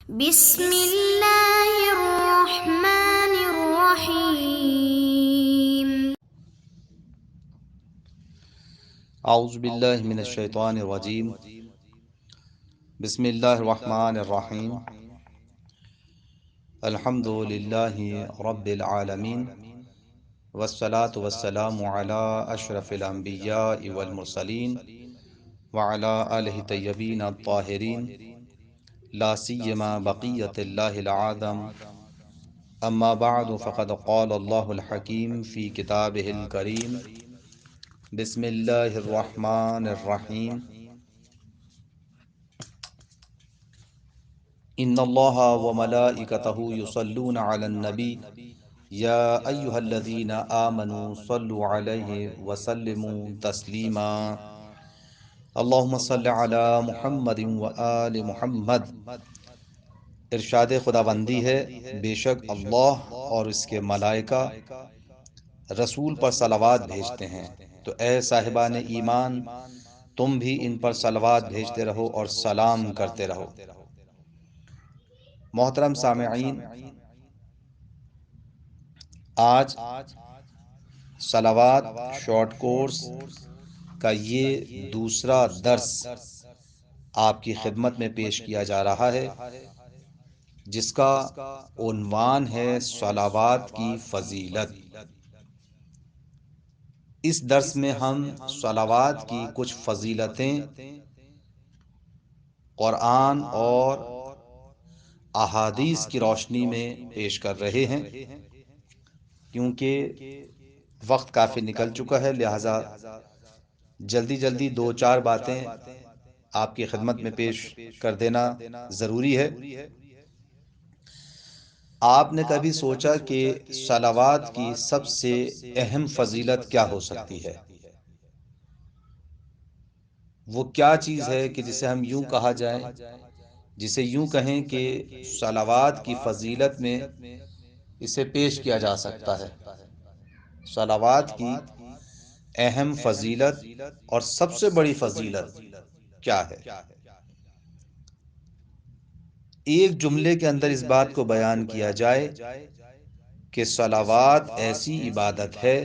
بسم اللہ الرحمن الرحیم۔ اعوذ باللہ من الشیطان الرجیم۔ بسم اللہ الرحمن الرحیم۔ الحمد للہ رب العالمین، والصلاة والسلام علی اشرف الانبیاء والمرسلین وعلی آلہ طیبین الطاہرین، لا سیما بقیۃ اللہ العظم۔ اما بعد فقد قال اللہ الحکیم فی کتابہ الکریم۔ بسم اللہ الرحمن الرحیم۔ ان اللہ وملائکتہ یصلون علی النبی یا ایہا الذین آمنوا صلوا علیہ وسلموا تسلیما۔ اللہم صل علی محمد وآل محمد۔ ارشاد خداوندی ہے، بے شک اللہ اور اس کے ملائکہ رسول پر صلوات بھیجتے ہیں، تو اے صاحبان ایمان تم بھی ان پر صلوات بھیجتے رہو اور سلام کرتے رہو۔ محترم سامعین، آج صلوات شارٹ کورس کا یہ دوسرا درس آپ کی خدمت میں پیش کیا جا رہا ہے، جس کا عنوان ہے صلوات کی فضیلت۔ اس درس میں ہم صلوات کی کچھ فضیلتیں قرآن اور احادیث کی روشنی میں پیش کر رہے ہیں۔ کیونکہ وقت کافی نکل چکا ہے، لہٰذا جلدی جلدی دو چار باتیں آپ کی خدمت میں پیش کر دینا ضروری ہے۔ آپ نے کبھی سوچا کہ صلوات کی سب سے اہم فضیلت کیا ہو سکتی ہے؟ وہ کیا چیز ہے کہ جسے ہم یوں کہا جائے، جسے یوں کہیں کہ صلوات کی فضیلت میں اسے پیش کیا جا سکتا ہے؟ صلوات کی اہم فضیلت اور سب سے بڑی فضیلت کیا ہے؟ ایک جملے کے اندر اس بات کو بیان کیا جائے کہ صلوات ایسی عبادت ہے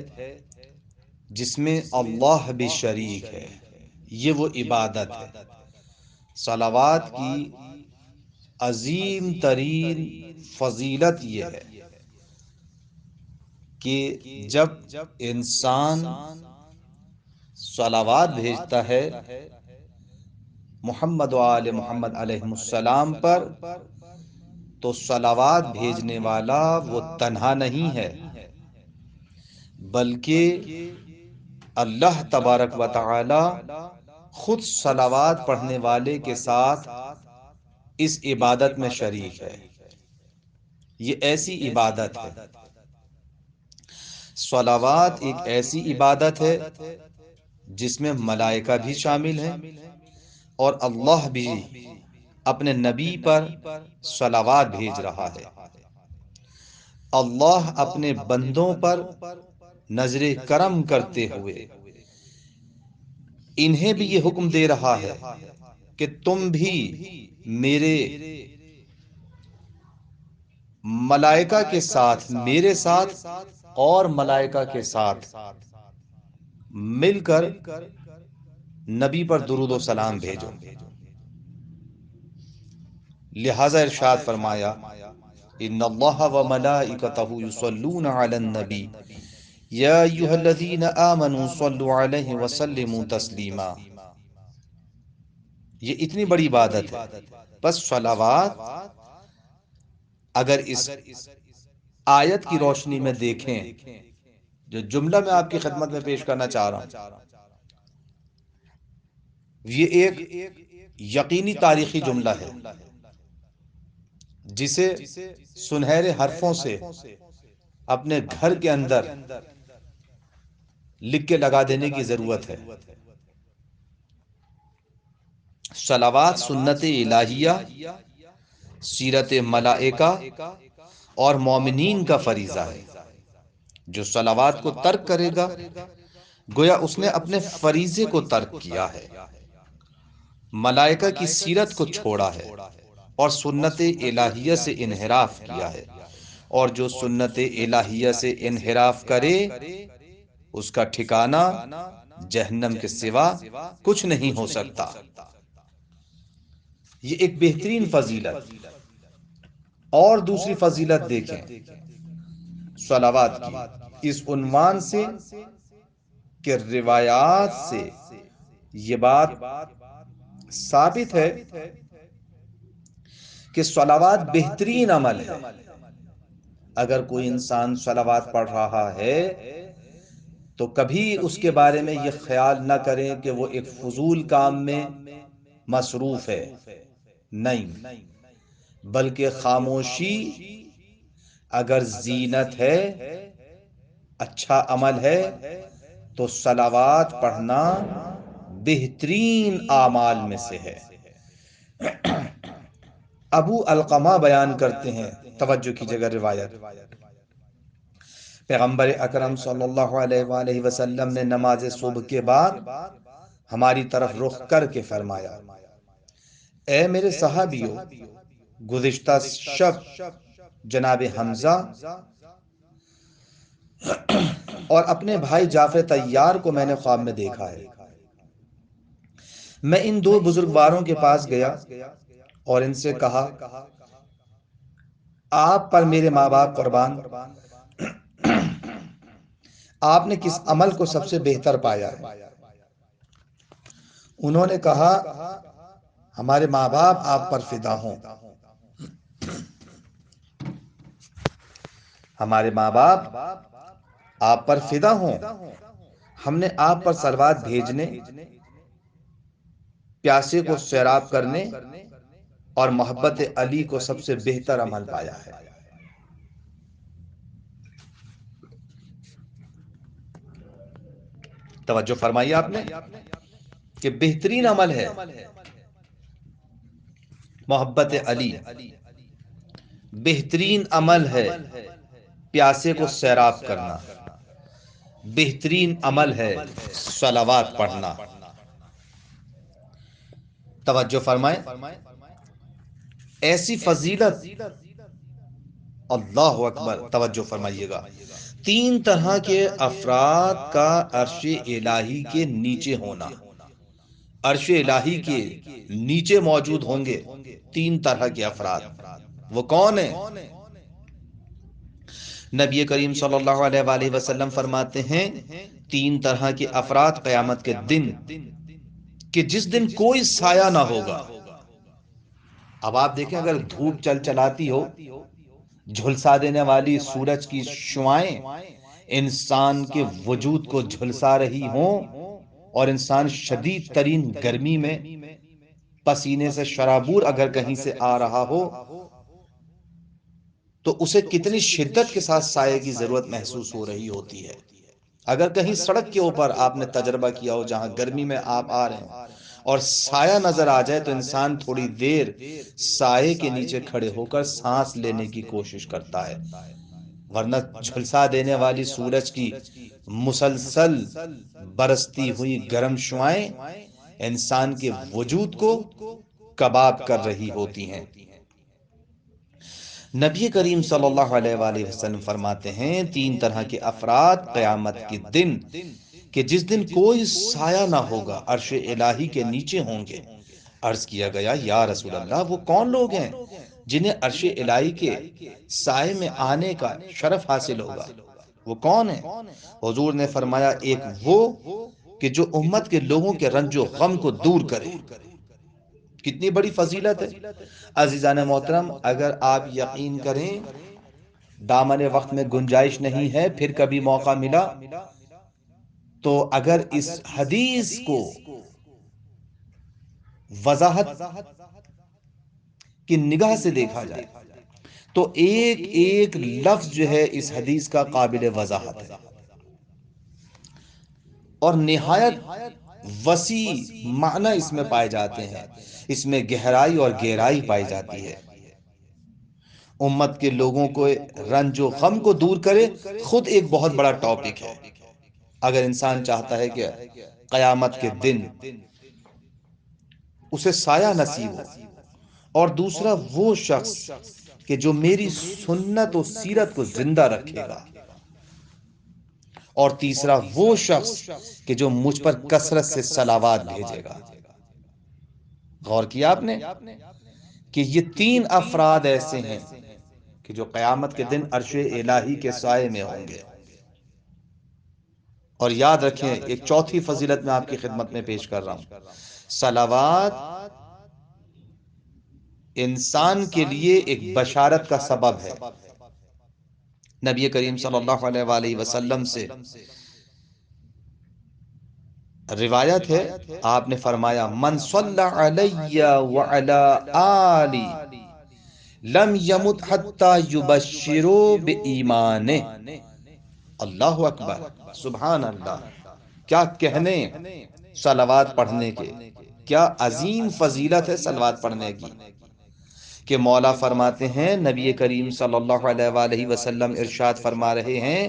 جس میں اللہ بھی شریک ہے۔ یہ وہ عبادت ہے۔ صلوات کی عظیم ترین فضیلت یہ ہے کہ جب انسان صلوات بھیجتا ہے محمد و آل محمد علیہ السلام پر، تو صلوات بھیجنے والا وہ تنہا نہیں ہے، بلکہ اللہ تبارک و تعالی خود صلوات پڑھنے والے کے ساتھ اس عبادت میں شریک ہے۔ یہ ایسی عبادت ہے، صلوات ایک ایسی عبادت ہے جس میں ملائکہ بھی شامل ہیں، اور اللہ بھی اپنے نبی پر صلوات بھیج رہا ہے۔ اللہ اپنے بندوں پر نظر کرم کرتے ہوئے انہیں بھی یہ حکم دے رہا ہے کہ تم بھی میرے ملائکہ کے ساتھ، میرے ساتھ اور ملائکہ کے ساتھ مل کر نبی پر درود و سلام بھیجو۔ لہذا ارشاد فرمایا، ان اللہ وملائکتہ یصلون علی النبی یا ایھا الذین آمنوا صلوا علیہ وسلموا تسلیما۔ یہ اتنی بڑی عبادت ہے، بس صلوات اگر اس آیت کی روشنی میں دیکھیں، جو جملہ میں آپ کی خدمت میں پیش کرنا چاہ رہا ہوں، یہ ایک یقینی تاریخی جملہ ہے جسے سنہرے حرفوں سے اپنے گھر کے اندر لکھ کے لگا دینے کی ضرورت ہے۔ صلوات سنت الہیہ، سیرت ملائکہ اور مومنین کا فریضہ ہے۔ جو صلوات کو ترک کرے گا گویا اس نے اپنے فریضے کو ترک کیا ہے، ملائکہ کی سیرت کو چھوڑا ہے، اور سنت الہیہ سے انحراف کیا ہے، اور جو سنت الہیہ سے انحراف کرے اس کا ٹھکانہ جہنم کے سوا کچھ نہیں ہو سکتا۔ یہ ایک بہترین فضیلت۔ اور دوسری فضیلت دیکھیں صلوات کی، اس عنوان سے کہ روایات سے یہ بات ثابت ہے کہ صلوات بہترین عمل ہے۔ اگر کوئی انسان صلوات پڑھ رہا ہے تو کبھی اس کے بارے میں یہ خیال نہ کریں کہ وہ ایک فضول کام میں مصروف ہے، نہیں، بلکہ خاموشی اگر زینت ہے، اچھا عمل ہے، تو صلوات پڑھنا بہترین اعمال میں سے ہے۔ ابو القمہ بیان کرتے ہیں، توجہ کی جگہ روایت، پیغمبر اکرم صلی اللہ علیہ وآلہ وسلم نے نماز صبح کے بعد ہماری طرف رخ کر کے فرمایا، اے میرے صحابیو، گزشتہ شب جناب حمزہ اور اپنے بھائی جعفر طیار کو میں نے خواب میں دیکھا ہے۔ میں ان دو بزرگواروں کے پاس گیا اور ان سے کہا، آپ پر میرے ماں باپ قربان، آپ نے کس عمل کو سب سے بہتر پایا ہے؟ انہوں نے کہا، ہمارے ماں باپ آپ پر فدا ہوں، ہمارے ماں باپ آپ پر فدا ہوں، ہم نے آپ پر صلوات بھیجنے، پیاسے کو سیراب کرنے اور محبت علی کو سب سے بہتر عمل پایا ہے۔ توجہ فرمائی آپ نے کہ بہترین عمل ہے محبت علی، بہترین عمل ہے پیاسے کو سیراب کرنا، بہترین عمل ہے صلوات پڑھنا۔ توجہ فرمائیں، ایسی فضیلت، اللہ اکبر، توجہ فرمائیے گا، 3 طرح کے افراد کا عرش الہی کے نیچے ہونا، عرش الہی کے نیچے موجود ہوں گے 3 طرح کے افراد۔ وہ کون ہیں؟ نبی کریم صلی اللہ علیہ وآلہ وسلم فرماتے ہیں 3 طرح کے افراد قیامت کے دن، کہ جس دن کوئی سایہ نہ ہوگا۔ اب آپ دیکھیں، اگر دھوپ چلاتی ہو، جھلسا دینے والی سورج کی شعائیں انسان کے وجود کو جھلسا رہی ہوں، اور انسان شدید ترین گرمی میں پسینے سے شرابور اگر کہیں سے آ رہا ہو تو اسے کتنی شدت کے ساتھ سائے کی ضرورت محسوس ہو رہی ہوتی ہے۔ اگر کہیں سڑک کے اوپر آپ نے تجربہ کیا ہو جہاں گرمی میں آپ آ رہے ہیں اور سایہ نظر آ جائے تو انسان تھوڑی دیر سائے کے نیچے کھڑے ہو کر سانس لینے کی کوشش کرتا ہے، ورنہ جھلسا دینے والی سورج کی مسلسل برستی ہوئی گرم شعائیں انسان کے وجود کو کباب کر رہی ہوتی ہیں۔ نبی کریم صلی اللہ علیہ وآلہ وسلم فرماتے ہیں 3 طرح کے افراد قیامت کے دن، کہ جس دن کوئی سایہ نہ ہوگا، عرش الہی کے نیچے ہوں گے۔ عرض کیا گیا، یا رسول اللہ، وہ کون لوگ ہیں جنہیں عرش الہی کے سائے میں آنے کا شرف حاصل ہوگا؟ وہ کون ہیں؟ حضور نے فرمایا، ایک وہ کہ جو امت کے لوگوں کے رنج و غم کو دور کرے۔ کتنی بڑی فضیلت ہے عزیزان محترم! اگر آپ یقین کریں، دامن وقت میں گنجائش نہیں ہے، پھر کبھی موقع ملا تو اگر اس حدیث کو وضاحت کی نگاہ سے دیکھا جائے تو ایک ایک لفظ جو ہے اس حدیث کا قابل وضاحت ہے، اور نہایت وسیع معنی اس میں پائے جاتے ہیں، اس میں گہرائی اور گہرائی پائی جاتی ہے۔ امت کے لوگوں کو رنج و غم کو دور کرے، خود ایک بہت بڑا ٹاپک ہے۔ اگر انسان چاہتا ہے کہ قیامت کے دن اسے سایہ نصیب ہو، اور دوسرا وہ شخص کہ جو میری سنت و سیرت کو زندہ رکھے گا، اور تیسرا وہ شخص کہ جو مجھ پر کثرت سے صلوات بھیجے گا۔ غور کیا آپ نے کہ یہ تین افراد ایسے ہیں کہ جو قیامت کے دن عرش الہی کے سائے میں ہوں گے۔ اور یاد رکھیں، ایک چوتھی فضیلت میں آپ کی خدمت میں پیش کر رہا ہوں۔ صلوات انسان کے لیے ایک بشارت کا سبب ہے۔ نبی کریم صلی اللہ علیہ وآلہ وسلم سے روایت ہے، آپ نے فرمایا من صلی علی وعلی آلی لم یمت حتی یبشروا بایمانہ۔ اللہ اکبر، سبحان اللہ، کیا کہنے صلوات پڑھنے کے، کیا عظیم فضیلت ہے صلوات پڑھنے کی، کہ مولا فرماتے ہیں، نبی کریم صلی اللہ علیہ وآلہ وسلم ارشاد فرما رہے ہیں،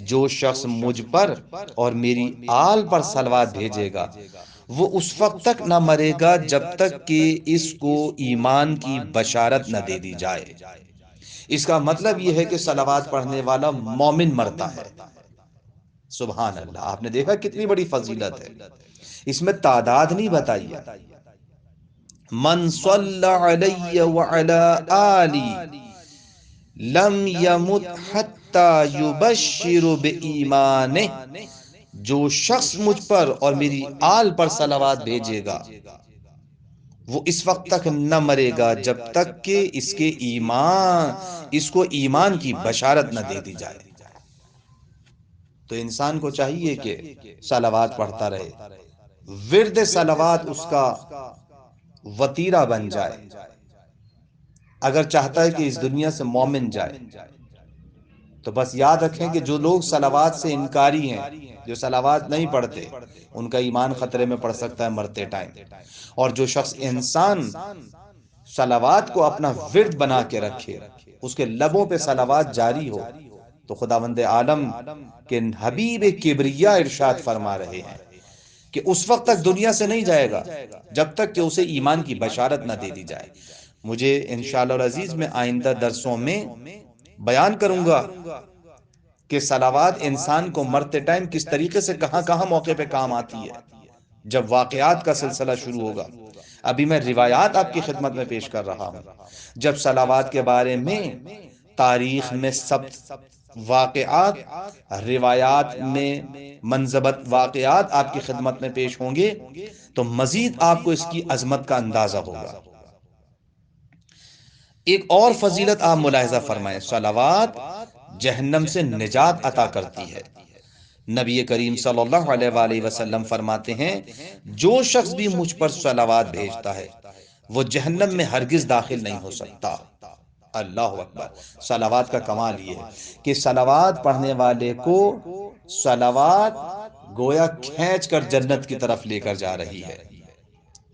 جو شخص مجھ پر اور میری آل پر صلوات بھیجے گا وہ اس وقت تک نہ مرے گا جب تک کہ اس کو ایمان کی بشارت نہ دے دی جائے۔ اس کا مطلب یہ ہے کہ صلوات پڑھنے والا مومن مرتا ہے۔ سبحان اللہ، آپ نے دیکھا کتنی بڑی فضیلت ہے، اس میں تعداد نہیں بتائی ہے۔ من صلی علی وعلی آلی لم یمت حتی یبشر بایمانہ، جو شخص مجھ پر اور میری آل پر صلوات بھیجے گا وہ اس وقت تک نہ مرے گا جب تک کہ اس کو ایمان کی بشارت نہ دے دی جائے۔ تو انسان کو چاہیے کہ صلوات پڑھتا رہے، ورد صلوات اس کا وتیرہ بن جائے، اگر چاہتا ہے کہ اس دنیا سے مومن جائے۔ تو بس یاد رکھیں کہ جو لوگ صلوات سے انکاری ہیں، جو صلوات نہیں پڑھتے، ان کا ایمان خطرے میں پڑ سکتا ہے مرتے ٹائم۔ اور جو شخص انسان صلوات کو اپنا ورد بنا کے رکھے، اس کے لبوں پہ صلوات جاری ہو، تو خداوند عالم کے حبیب کبریا ارشاد فرما رہے ہیں کہ اس وقت تک دنیا سے نہیں جائے گا جب تک کہ اسے ایمان کی بشارت نہ دے دی جائے۔ مجھے انشاءاللہ العزیز میں آئندہ درسوں میں بیان کروں گا کہ صلوات انسان کو مرتے ٹائم کس طریقے سے کہاں کہاں موقع پہ کام آتی ہے، جب واقعات کا سلسلہ شروع ہوگا۔ ابھی میں روایات آپ کی خدمت میں پیش کر رہا ہوں، جب صلوات کے بارے میں تاریخ میں سب واقعات، روایات میں منضبط واقعات آپ کی خدمت میں پیش ہوں گے تو مزید آپ کو اس کی عظمت کا اندازہ ہوگا۔ ایک اور فضیلت آپ ملاحظہ فرمائیں، صلوات جہنم سے نجات عطا کرتی ہے۔ نبی کریم صلی اللہ علیہ وآلہ وسلم فرماتے ہیں، جو شخص بھی مجھ پر صلوات بھیجتا ہے وہ جہنم میں ہرگز داخل نہیں ہو سکتا۔ اللہ اکبر، صلوات کا کمال یہ ہے کہ صلوات پڑھنے والے کو صلوات گویا کھینچ کر جنت کی طرف لے کر جا رہی ہے۔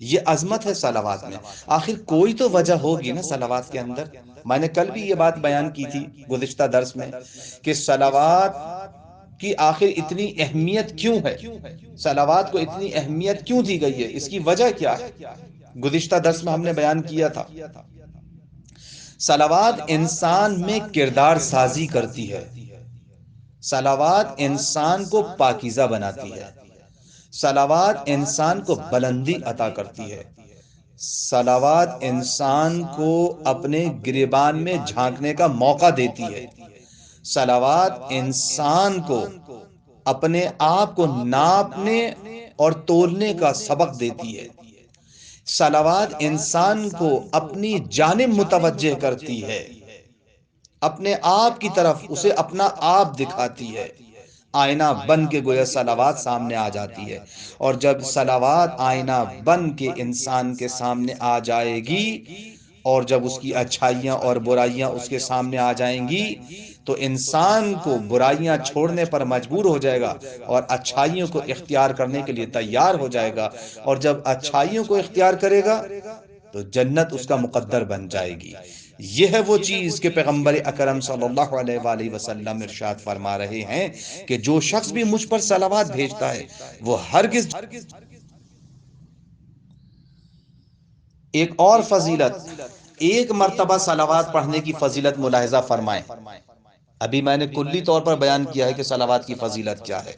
یہ عظمت ہے صلوات میں۔ آخر کوئی تو وجہ ہوگی نا صلوات کے اندر۔ میں نے کل بھی یہ بات بیان کی تھی گزشتہ درس میں کہ صلوات کی آخر اتنی اہمیت کیوں ہے، صلوات کو اتنی اہمیت کیوں دی گئی ہے، اس کی وجہ کیا ہے، گزشتہ درس میں ہم نے بیان کیا تھا۔ صلوات انسان میں کردار سازی کرتی ہے، صلوات انسان کو پاکیزہ بناتی ہے، صلوات انسان کو بلندی عطا کرتی ہے، صلوات انسان کو اپنے گریبان میں جھانکنے کا موقع دیتی ہے، صلوات انسان کو اپنے آپ کو ناپنے اور تولنے کا سبق دیتی ہے، صلوات انسان کو اپنی جانب متوجہ کرتی ہے، اپنے آپ کی طرف اسے اپنا آپ دکھاتی ہے، آئینہ بن کے گویا صلوات سامنے آ جاتی ہے۔ اور جب صلوات آئینہ بن کے انسان کے سامنے آ جائے گی اور جب اس کی اچھائیاں اور برائیاں اس کے سامنے آ جائیں گی تو انسان کو برائیاں چھوڑنے پر مجبور ہو جائے گا اور اچھائیوں کو اختیار کرنے کے لیے تیار ہو جائے گا، اور جب اچھائیوں کو اختیار کرے گا تو جنت اس کا مقدر بن جائے گی۔ یہ ہے وہ چیز کہ پیغمبر اکرم صلی اللہ علیہ وآلہ وسلم ارشاد فرما رہے ہیں کہ جو شخص بھی مجھ پر صلوات بھیجتا ہے وہ ہرگز ایک اور فضیلت، ایک مرتبہ صلوات پڑھنے کی فضیلت ملاحظہ فرمائیں۔ ابھی میں نے کلی طور پر بیان کیا ہے کہ صلوات کی فضیلت کیا ہے،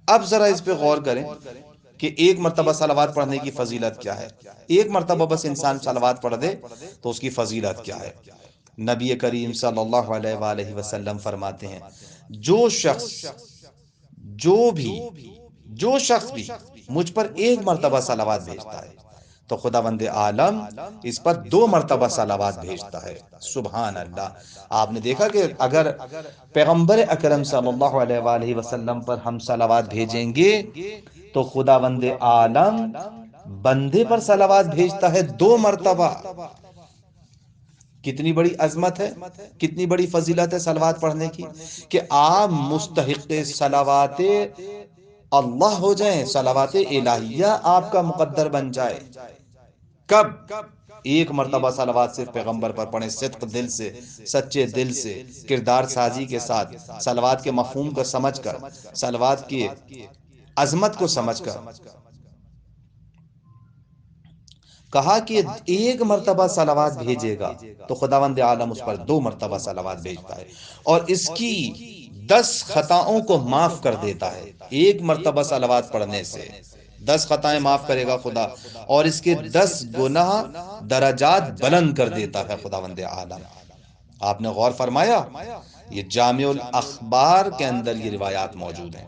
اب ذرا اس پہ غور کریں کہ ایک مرتبہ صلوات پڑھنے کی فضیلت کیا ہے۔ ایک مرتبہ بس انسان صلوات پڑھ دے تو اس کی فضیلت کیا ہے۔ نبی کریم صلی اللہ علیہ وآلہ وسلم فرماتے ہیں، جو شخص جو شخص بھی مجھ پر ایک مرتبہ صلوات بھیجتا ہے تو خداوند عالم اس پر 2 مرتبہ صلوات بھیجتا ہے۔ سبحان اللہ۔ آپ نے دیکھا کہ اگر پیغمبر اکرم صلی اللہ علیہ وآلہ وسلم پر ہم صلوات بھیجیں گے تو خداوند عالم بندے پر صلوات بھیجتا ہے 2 مرتبہ۔ کتنی بڑی عظمت ہے، کتنی بڑی فضیلت ہے صلوات پڑھنے کی، کہ آپ مستحق صلوات اللہ ہو جائیں، صلوات الہیہ آپ کا مقدر بن جائے۔ کب؟ ایک مرتبہ صلوات صرف پیغمبر پر پڑھیں، صدق دل سے، سچے دل سے، کردار سازی کے ساتھ، صلوات کے مفہوم کو سمجھ کر، صلوات کی عظمت کو سمجھ کر۔ کہا کہ ایک مرتبہ صلوات بھیجے گا تو خداوند عالم اس پر 2 مرتبہ صلوات بھیجتا ہے اور اس کی 10 خطاؤں کو معاف کر دیتا ہے۔ ایک مرتبہ صلوات پڑھنے سے 10 خطائیں معاف کرے گا خدا، اور اس کے 10 گناہ درجات بلند کر دیتا ہے خداوند عالم۔ آپ نے غور فرمایا؟ یہ جامع الاخبار کے اندر یہ روایات موجود ہیں۔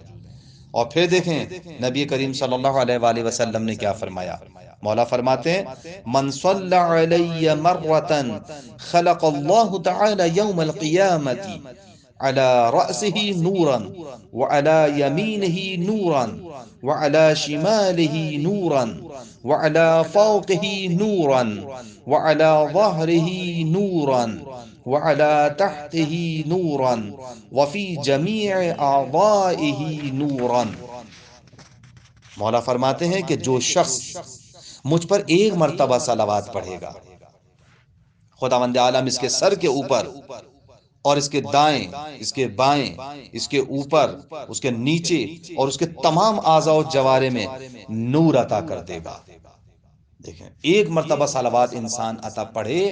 اور پھر دیکھیں نبی کریم صلی اللہ علیہ وآلہ وسلم نے کیا فرمایا۔ مولا فرماتے ہیں، من صلی علی مرتا خلق اللہ تعالی یوم القیامت على رأسه نورا وعلى يمينه نورا وعلى شماله نورا وعلى فوقه نورا وعلى ظهره نورا وعلى تحته نورا وفي جميع أعضائه نورا۔ مولا فرماتے ہیں کہ جو شخص مجھ پر ایک مرتبہ صلوات پڑھے گا، خداوند عالم اس کے سر کے اوپر اور اس کے دائیں، اس کے بائیں، اس کے اوپر، اس کے نیچے اور اس کے تمام اعضاء و جوارح میں نور عطا کر دے گا۔ دیکھیں، ایک مرتبہ صلوات انسان عطا پڑھے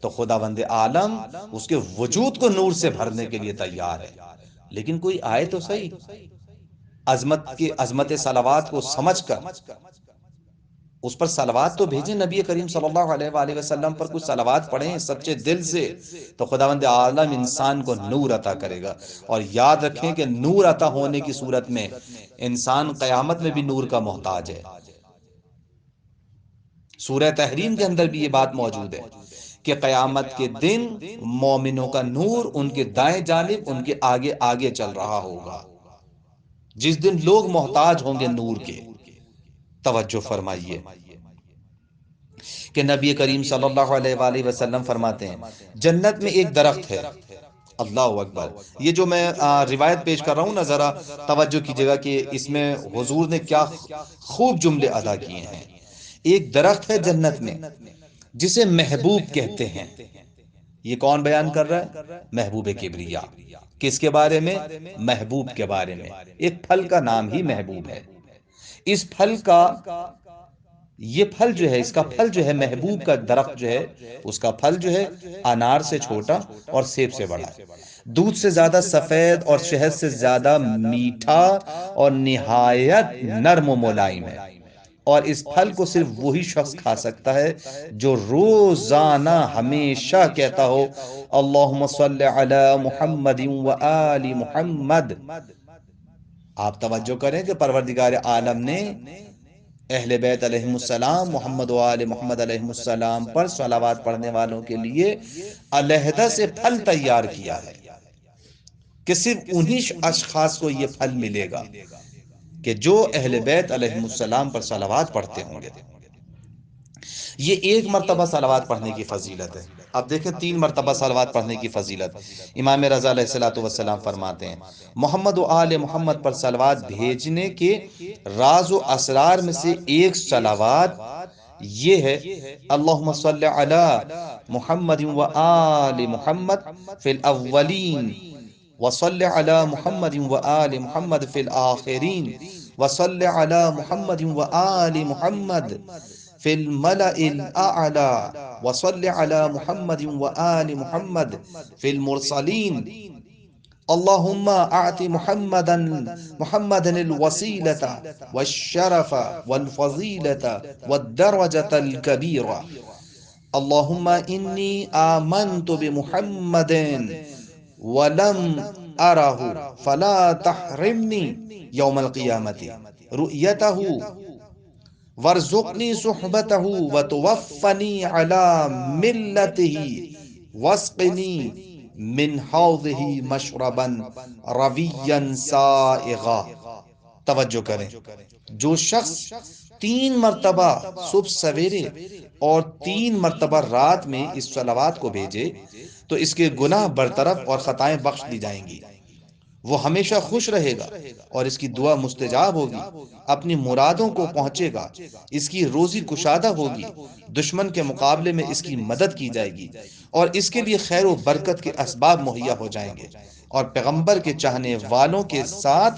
تو خداوند عالم اس کے وجود کو نور سے بھرنے کے لیے تیار ہے۔ لیکن کوئی آئے تو صحیح، عظمت صلوات کو سمجھ کر اس پر صلوات تو بھیجیں، نبی کریم صلی اللہ علیہ وآلہ وسلم پر کچھ صلوات پڑھیں سچے دل سے، تو خداوند عالم انسان کو نور عطا کرے گا۔ اور یاد رکھیں کہ نور عطا ہونے کی صورت میں انسان قیامت میں بھی نور کا محتاج ہے۔ سورہ تحریم کے اندر بھی یہ بات موجود ہے کہ قیامت کے دن مومنوں کا نور ان کے دائیں جانب، ان کے آگے آگے چل رہا ہوگا، جس دن لوگ محتاج ہوں گے نور کے۔ توجہ فرمائیے کہ نبی کریم صلی اللہ علیہ وآلہ وسلم فرماتے ہیں، جنت میں ایک درخت ہے۔ اللہ اکبر۔ یہ جو میں روایت پیش کر رہا ہوں نا، ذرا توجہ کیجئے گا کہ اس میں حضور نے کیا خوب جملے ادا کیے ہیں۔ ایک درخت ہے جنت میں جسے محبوب کہتے ہیں۔ یہ کون بیان کر رہا ہے؟ محبوب کبریا۔ کس کے بارے میں؟ محبوب کے بارے میں۔ ایک پھل کا نام ہی محبوب ہے۔ اس پھل کا یہ پھل جو ہے، اس کا پھل جو ہے، محبوب کا درخت جو ہے، اس کا پھل جو ہے انار سے چھوٹا اور سیب سے بڑا ہے، دودھ سے زیادہ سفید اور شہد سے زیادہ میٹھا اور نہایت نرم و ملائم ہے۔ اور اس پھل کو صرف وہی شخص کھا سکتا ہے جو روزانہ ہمیشہ کہتا ہو، اللہم صلی علی محمد و آل محمد۔ آپ توجہ کریں کہ پروردگار عالم نے اہل بیت علیہم السلام، محمد و آل محمد علیہم السلام پر صلوات پڑھنے والوں کے لیے علیحدہ سے پھل تیار کیا ہے کہ صرف انہی اشخاص کو یہ پھل ملے گا کہ جو اہل بیت علیہم السلام پر صلوات پڑھتے ہوں گے۔ یہ ایک مرتبہ صلوات پڑھنے کی فضیلت ہے۔ اب دیکھیں 3 مرتبہ صلوات پڑھنے کی فضیلت۔ امام رضا علیہ السلام فرماتے ہیں، محمد و آل محمد پر صلوات بھیجنے کے راز و اسرار میں سے ایک صلوات یہ ہے، اللہم صلی علی محمد و آل محمد فی الاولین وصلی علی محمد و آل محمد فی الآخرین وصلی علی محمد و آل محمد في الملأ الأعلى وصل على محمد وآل محمد في المرسلين اللهم اعط محمدا الوسيلة والشرف والفضيلة والدرجة الكبيرة اللهم إني آمنت بمحمد ولم أره فلا تحرمني يوم القيامة رؤيته وارزقني صحبته وتوفني على ملته واسقني من حوضه مشربا رویا سائغا۔ توجہ کریں، جو شخص 3 مرتبہ صبح سویرے اور 3 مرتبہ رات میں اس صلوات کو بھیجے تو اس کے گناہ برطرف اور خطائیں بخش دی جائیں گی، وہ ہمیشہ خوش رہے گا اور اس کی دعا مستجاب ہوگی، اپنی مرادوں کو پہنچے گا، اس کی روزی کشادہ ہوگی، دشمن کے مقابلے میں اس کی مدد کی جائے گی اور اس کے لیے خیر و برکت کے اسباب مہیا ہو جائیں گے، اور پیغمبر کے چاہنے والوں کے ساتھ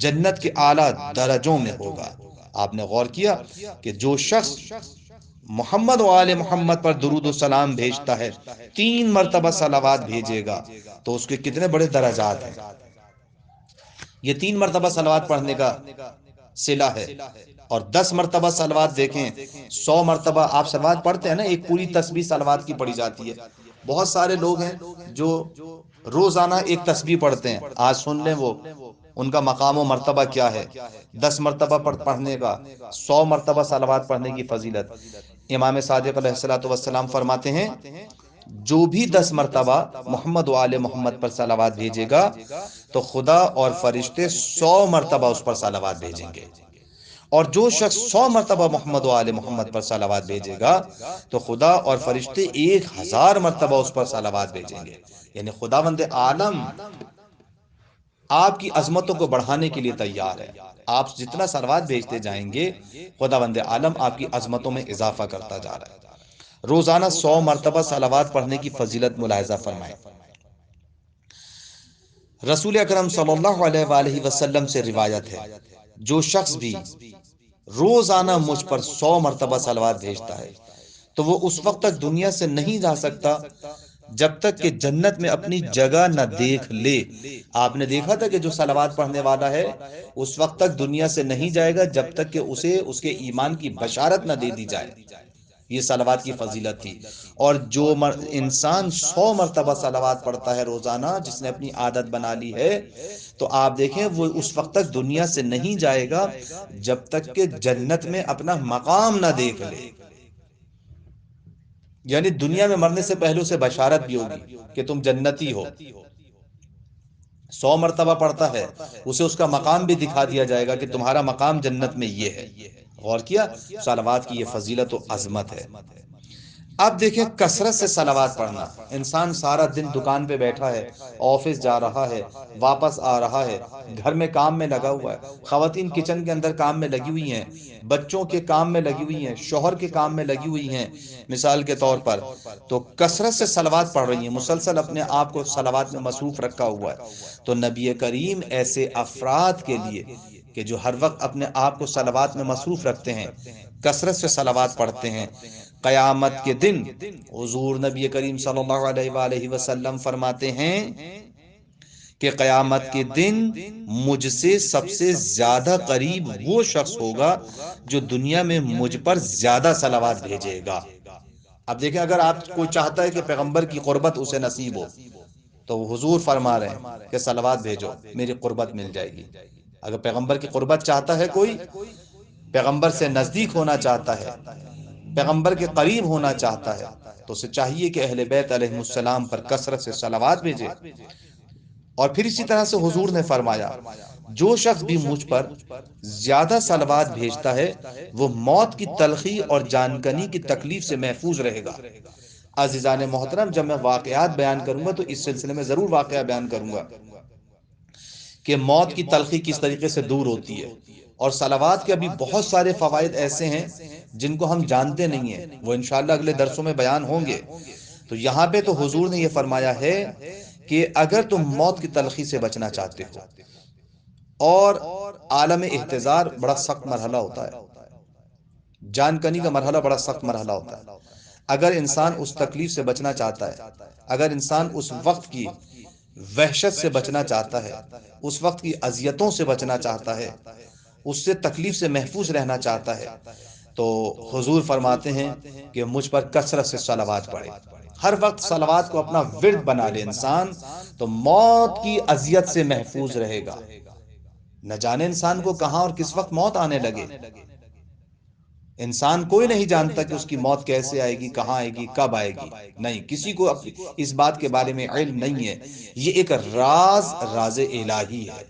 جنت کے اعلیٰ درجوں میں ہوگا۔ آپ نے غور کیا کہ جو شخص محمد و آل محمد پر درود و سلام بھیجتا ہے، 3 مرتبہ صلوات بھیجے گا تو اس کے کتنے بڑے درجات ہیں۔ یہ 3 مرتبہ صلوات پڑھنے کا صلہ ہے، اور 10 مرتبہ صلوات دیکھیں، 100 مرتبہ آپ صلوات پڑھتے ہیں نا، ایک پوری تسبیح صلوات کی پڑھی جاتی ہے۔ بہت سارے لوگ ہیں جو روزانہ ایک تسبیح پڑھتے ہیں، آج سن لیں وہ ان کا مقام و مرتبہ کیا ہے۔ 10 مرتبہ پڑھنے کا، 100 مرتبہ صلوات پڑھنے کی فضیلت۔ امام صادق علیہ الصلوۃ والسلام فرماتے ہیں جو بھی 10 مرتبہ محمد و آل محمد پر صلوات بھیجے گا تو خدا اور فرشتے 100 مرتبہ اس پر صلوات بھیجیں گے، اور جو شخص 100 مرتبہ محمد و آل محمد پر صلوات بھیجے گا تو خدا اور فرشتے 1000 مرتبہ اس پر صلوات بھیجیں گے۔ یعنی خداوند عالم آپ کی عظمتوں کو بڑھانے کے لیے تیار ہے۔ آپ جتنا صلوات بھیجتے جائیں گے خداوند عالم آپ کی عظمتوں میں اضافہ کرتا جا رہا ہے۔ روزانہ 100 مرتبہ صلوات پڑھنے کی فضیلت ملاحظہ فرمائیں۔ رسول اکرم صلی اللہ علیہ وآلہ وسلم سے روایت ہے جو شخص بھی روزانہ مجھ پر 100 مرتبہ صلوات بھیجتا ہے تو وہ اس وقت تک دنیا سے نہیں جا سکتا جب تک کہ جنت میں اپنی جگہ نہ دیکھ لے۔ آپ نے دیکھا تھا کہ جو صلوات پڑھنے والا ہے اس وقت تک دنیا سے نہیں جائے گا جب تک کہ اسے اس کے ایمان کی بشارت نہ دے دی جائے۔ یہ صلوات کی فضیلت تھی۔ اور جو انسان 100 مرتبہ صلوات پڑھتا ہے روزانہ، جس نے اپنی عادت بنا لی ہے، تو آپ دیکھیں وہ اس وقت تک دنیا سے نہیں جائے گا جب تک کہ جنت میں اپنا مقام نہ دیکھ لے۔ یعنی دنیا میں مرنے سے پہلے اسے بشارت بھی ہوگی کہ تم جنتی ہو۔ 100 مرتبہ پڑھتا ہے اسے اس کا مقام بھی دکھا دیا جائے گا کہ تمہارا مقام جنت میں یہ ہے۔ غور کیا صلوات کی یہ فضیلت و عظمت ہے۔ اب دیکھیں کثرت سے صلوات پڑھنا، انسان سارا دن دکان پہ بیٹھا ہے، آفس جا رہا ہے، واپس آ رہا ہے، گھر میں کام میں لگا ہوا ہے، خواتین کچن کے اندر کام میں لگی ہوئی ہیں، بچوں کے کام میں لگی ہوئی ہیں، شوہر کے کام میں لگی ہوئی ہیں مثال کے طور پر، تو کثرت سے صلوات پڑھ رہی ہیں، مسلسل اپنے آپ کو صلوات میں مصروف رکھا ہوا ہے۔ تو نبی کریم ایسے افراد کے لیے کہ جو ہر وقت اپنے آپ کو صلوات میں مصروف رکھتے ہیں، کثرت سے صلوات پڑھتے ہیں، قیامت کے دن حضور نبی کریم صلی اللہ علیہ وآلہ وسلم فرماتے ہیں کہ قیامت کے دن مجھ سے سب سے زیادہ قریب وہ شخص ہوگا جو دنیا میں مجھ پر زیادہ صلوات بھیجے گا۔ اب دیکھیں اگر آپ کوئی چاہتا ہے کہ پیغمبر کی قربت اسے نصیب ہو تو حضور فرما رہے ہیں کہ صلوات بھیجو میری قربت مل جائے گی۔ اگر پیغمبر کی قربت چاہتا ہے کوئی، پیغمبر سے نزدیک ہونا چاہتا ہے، پیغمبر کے قریب ہونا چاہتا ہے، تو اسے چاہیے کہ اہل بیت علیہ السلام پر کثرت سے صلوات بھیجے۔ اور پھر اسی طرح سے حضور نے فرمایا جو شخص بھی مجھ پر زیادہ صلوات بھیجتا ہے وہ موت کی تلخی اور جانکنی کی تکلیف سے محفوظ رہے گا۔ عزیزان محترم، جب میں واقعات بیان کروں گا تو اس سلسلے میں ضرور واقعہ بیان کروں گا کہ موت کی تلخی کس طریقے سے دور ہوتی ہے، اور صلوات کے ابھی بہت سارے فوائد ایسے ہیں جن کو ہم جانتے نہیں ہیں، وہ انشاءاللہ اگلے درسوں میں بیان ہوں گے۔ تو یہاں پہ تو حضور نے یہ فرمایا ہے کہ اگر تم موت کی تلخی سے بچنا چاہتے ہو، اور عالم احتضار بڑا سخت مرحلہ ہوتا ہے، جان کنی کا مرحلہ بڑا سخت مرحلہ ہوتا ہے. اگر انسان اس تکلیف سے بچنا چاہتا ہے، اگر انسان اس وقت کی وحشت سے بچنا چاہتا ہے، اس وقت کی اذیتوں سے بچنا چاہتا ہے، اس سے تکلیف سے محفوظ رہنا چاہتا ہے، تو حضور فرماتے ہیں کہ مجھ پر کثرت سے صلوات پڑھے. ہر وقت صلوات کو اپنا ورد بنا لے انسان، تو موت کی اذیت سے محفوظ رہے گا. نہ جانے انسان کو کہاں اور کس وقت موت آنے لگے. انسان کوئی نہیں جانتا کہ اس کی موت کیسے آئے گی، کہاں آئے گی، کب آئے گی. نہیں، کسی کو اس بات کے بارے میں علم نہیں ہے. یہ ایک راز الہی ہے.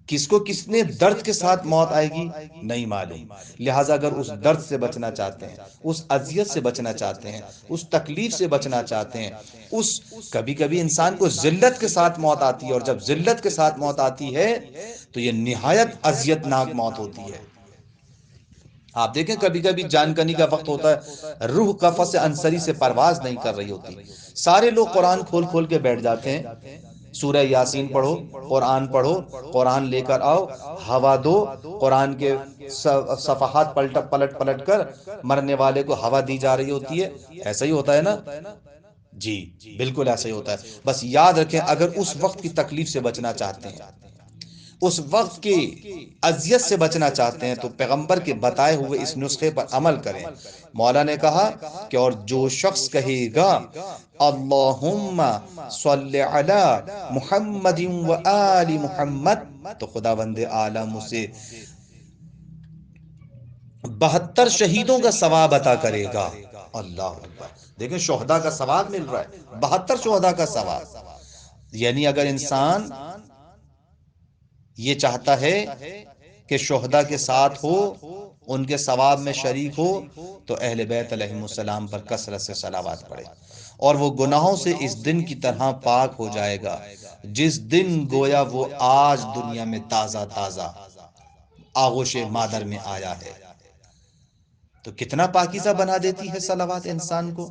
کس کو کتنے درد کے ساتھ موت آئے گی نہیں معلوم. لہٰذا اگر اس درد سے بچنا چاہتے ہیں، اس اذیت سے بچنا چاہتے ہیں، اس تکلیف سے بچنا چاہتے ہیں، کبھی کبھی انسان کو ذلت کے ساتھ موت آتی ہے، اور جب ذلت کے ساتھ موت آتی ہے تو یہ نہایت اذیت ناک موت ہوتی ہے. آپ دیکھیں کبھی کبھی جان کنی کا وقت ہوتا ہے، روح قفس انصری سے پرواز نہیں کر رہی ہوتی. سارے لوگ قرآن کھول کھول کے بیٹھ جاتے ہیں، سورہ یاسین پڑھو، قرآن پڑھو، قرآن لے کر آؤ، ہوا دو، قرآن کے صفحات پلٹ پلٹ کر مرنے والے کو ہوا دی جا رہی ہوتی ہے. ایسا ہی ہوتا ہے نا؟ جی بالکل ایسا ہی ہوتا ہے. بس یاد رکھیں، اگر اس وقت کی تکلیف سے بچنا چاہتے ہیں، اس وقت کی اذیت سے بچنا چاہتے ہیں، تو پیغمبر کے بتائے ہوئے اس نسخے پر عمل کریں. مولا نے کہا کہ اور جو شخص کہے گا اللہم صلی علی محمد و آل محمد، تو خداوند عالم اسے 72 شہیدوں کا ثواب عطا کرے گا. اللہ اکبر. دیکھیں شہداء کا ثواب مل رہا ہے، 72 شہداء کا ثواب. یعنی اگر انسان یہ چاہتا ہے کہ شہداء کے ساتھ ہو، ان کے ثواب میں شریک ہو، تو اہل بیت علیہم السلام پر کثرت سے صلوات پڑھے، اور وہ گناہوں سے اس دن کی طرح پاک ہو جائے گا جس دن گویا وہ آج دنیا میں تازہ تازہ آغوش مادر میں آیا ہے. تو کتنا پاکیزہ بنا دیتی ہے صلوات انسان کو.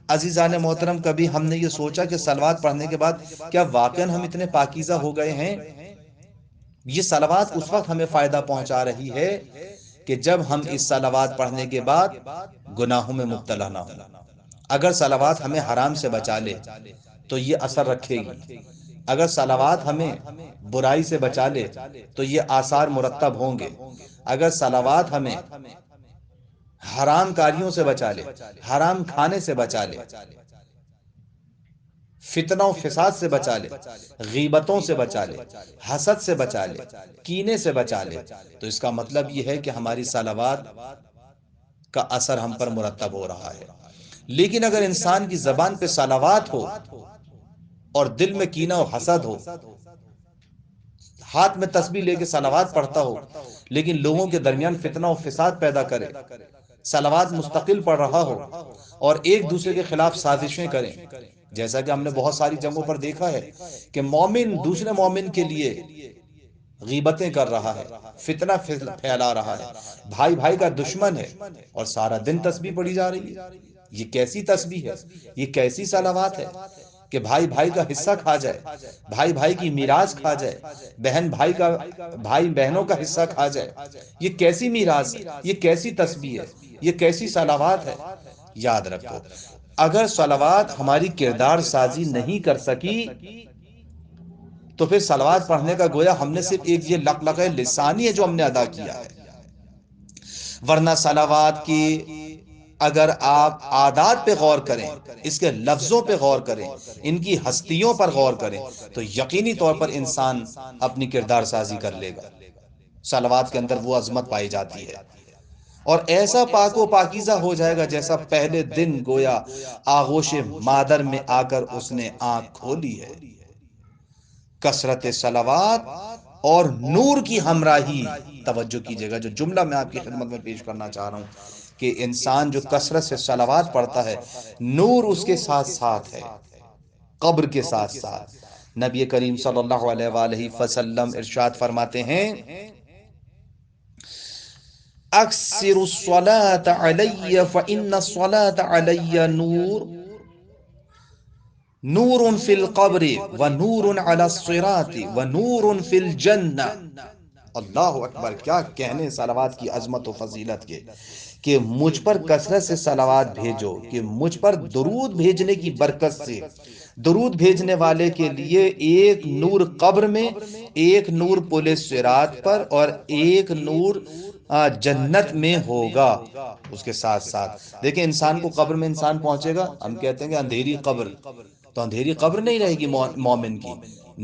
عزیزان محترم، کبھی ہم نے یہ سوچا کہ صلوات پڑھنے کے بعد کیا واقعا ہم اتنے پاکیزہ ہو گئے ہیں؟ یہ صلوات اس وقت ہمیں فائدہ پہنچا رہی ہے کہ جب ہم اس صلوات پڑھنے کے بعد گناہوں میں مبتلا نہ ہوں. اگر صلوات ہمیں حرام سے بچا لے تو یہ اثر رکھے گی. اگر صلوات ہمیں برائی سے بچا لے تو یہ آثار مرتب ہوں گے. اگر صلوات ہمیں حرام کاریوں سے بچا لے، حرام کھانے سے بچا لے، فتنہ و فساد سے بچا لے، غیبتوں سے بچا لے، حسد سے بچا لے، کینے سے بچا لے، تو اس کا مطلب یہ ہے کہ ہماری صلوات کا اثر ہم پر مرتب ہو رہا ہے. لیکن اگر انسان کی زبان پہ صلوات ہو اور دل میں کینہ و حسد ہو، ہاتھ میں تسبیح لے کے صلوات پڑھتا ہو لیکن لوگوں کے درمیان فتنہ و فساد پیدا کرے، صلوات مستقل پڑھ رہا ہو اور ایک دوسرے کے خلاف سازشیں کریں، جیسا کہ ہم نے بہت ساری جگہوں پر دیکھا ہے کہ مومن دوسرے مومن کے لیے غیبتیں کر رہا ہے، فتنہ پھیلا رہا ہے، بھائی بھائی کا دشمن ہے، اور سارا دن تسبیح پڑھی جا رہی ہے. یہ کیسی تسبیح ہے؟ یہ کیسی صلوات ہے کہ بھائی بھائی کا حصہ کھا جائے، بھائی بھائی کی میراث کھا جائے، بھائی بہنوں کا حصہ کھا جائے. یہ کیسی میراث ہے؟ یہ کیسی تسبیح ہے؟ یہ کیسی صلوات ہے؟ یاد رکھو، اگر صلوات ہماری کردار سازی نہیں کر سکی تو پھر صلوات پڑھنے کا گویا ہم نے صرف ایک یہ لقلقہ لسانی ہے جو ہم نے ادا کیا ہے. ورنہ صلوات کی اگر آپ عادات پہ غور کریں، اس کے لفظوں پہ غور کریں، ان کی ہستیوں پر غور کریں، تو یقینی طور پر انسان اپنی کردار سازی کر لے گا. صلوات کے اندر وہ عظمت پائی جاتی ہے، اور ایسا پاک و پاکیزہ ہو جائے گا جیسا پہلے دن گویا آغوش مادر میں آ کر اس نے آنکھ کھولی ہے. کثرت صلوات اور نور کی ہمراہی. توجہ کیجئے گا، جو جملہ میں آپ کی خدمت میں پیش کرنا چاہ رہا ہوں کہ انسان جو کثرت سے صلوات پڑھتا ہے، نور اس کے ساتھ ساتھ ہے، قبر کے ساتھ ساتھ. نبی کریم صلی اللہ علیہ وآلہ وسلم ارشاد فرماتے ہیں اکثر الصلاة علی فإن الصلاة علی نور، نور فی القبر و نور علی الصراط و نور فی الجنہ. اللہ اکبر، کیا کہنے صلوات کی عظمت و فضیلت کے، کہ مجھ پر کثرت سے صلوات بھیجو، کہ مجھ پر درود بھیجنے کی برکت سے درود بھیجنے والے کے لیے ایک نور قبر میں، ایک نور پل صراط پر، اور ایک نور جنت میں ہوگا۔ اس کے ساتھ ساتھ دیکھیں، انسان کو قبر میں انسان پہنچے گا، ہم کہتے ہیں کہ اندھیری قبر، تو اندھیری قبر نہیں رہے گی مومن کی،